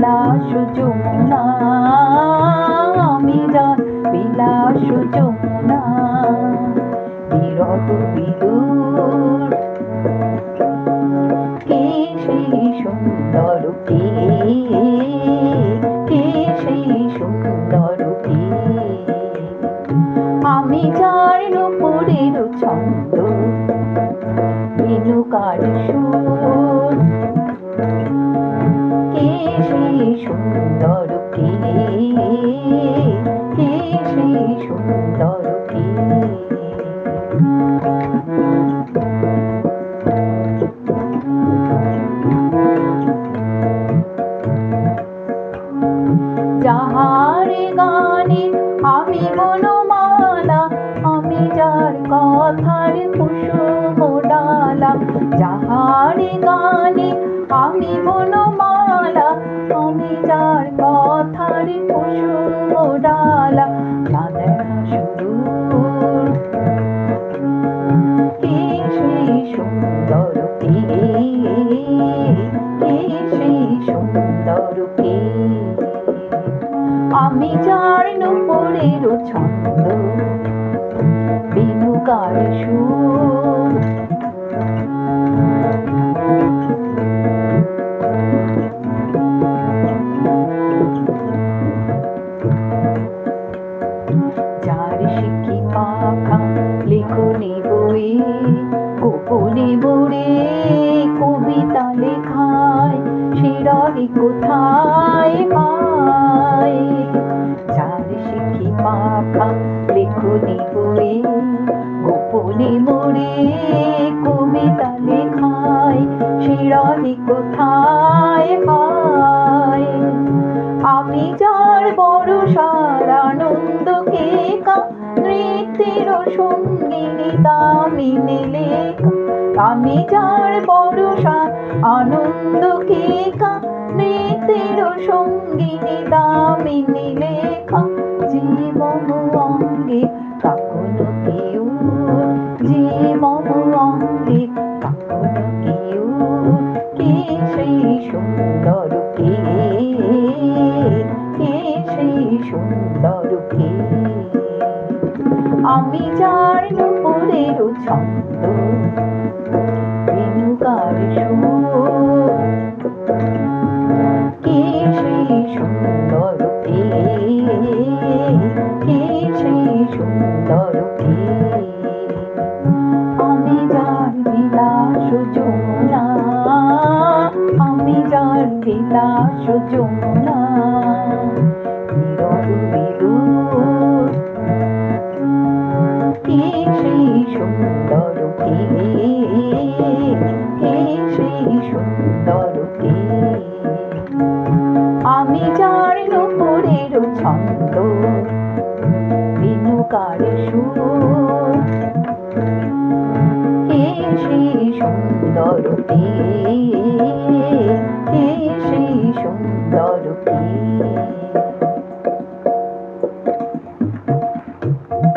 বিলাস যমুনা, আমি যার বিলাস যমুনা। বিরহ বিদুর কে সেই সুন্দর কে, কে সেই সুন্দর কে? আমি যার নুপুরের ছন্দ, রেণুকার সুর। কে সেই সুন্দর কে, কে সেই সুন্দর কে? যাহার গানে আমি বনমালা, আমি যার কথার কুসুম ডালা। যাহার গানে আমি বনমালা, আমি যার কথার কুসুম ডালা। চাঁদরা সুদূর কে সেই সুন্দর কে, কে সেই সুন্দর কে? আমি যার নুপুরের ছন্দ, রেণুকার সুর। যার শিখি পাখা লেখনি বই, গোপনে মোড়ে কবিতা লেখায়, শিরাই কোথায় পায়? যার শিখি পাখা লেখনি বই, গোপনে মোড়ে কবিতা লেখায়, শিরাই কোথায় পায়? আমি যার বরষার আনন্দকে নৃত্যের সঙ্গিনী দামিনী লেখা। আমি যার বরষার আনন্দকে নৃত্যের সঙ্গিনী দামিনী লেখা। জীবন অঙ্গে কাকন কেউ, জীবন অঙ্গে কাকন কেউ। কে সেই সুন্দর কে, কে সেই সুন্দর কে? আমি যার নুপুরের ছন্দ, রেণুকার সুর। কে সেই সুন্দর কে, কে সেই সুন্দর কে? আমি যার বিলাস যমুনা, আমি যার বিলাস যমুনা। বিরহ বিদুর কে সেই সুন্দর কে, কে সেই সুন্দর কে? আমি যার নুপুরের ছন্দ, রেণুকার সুর। কে সেই সুন্দর কে, কে সেই সুন্দর কে?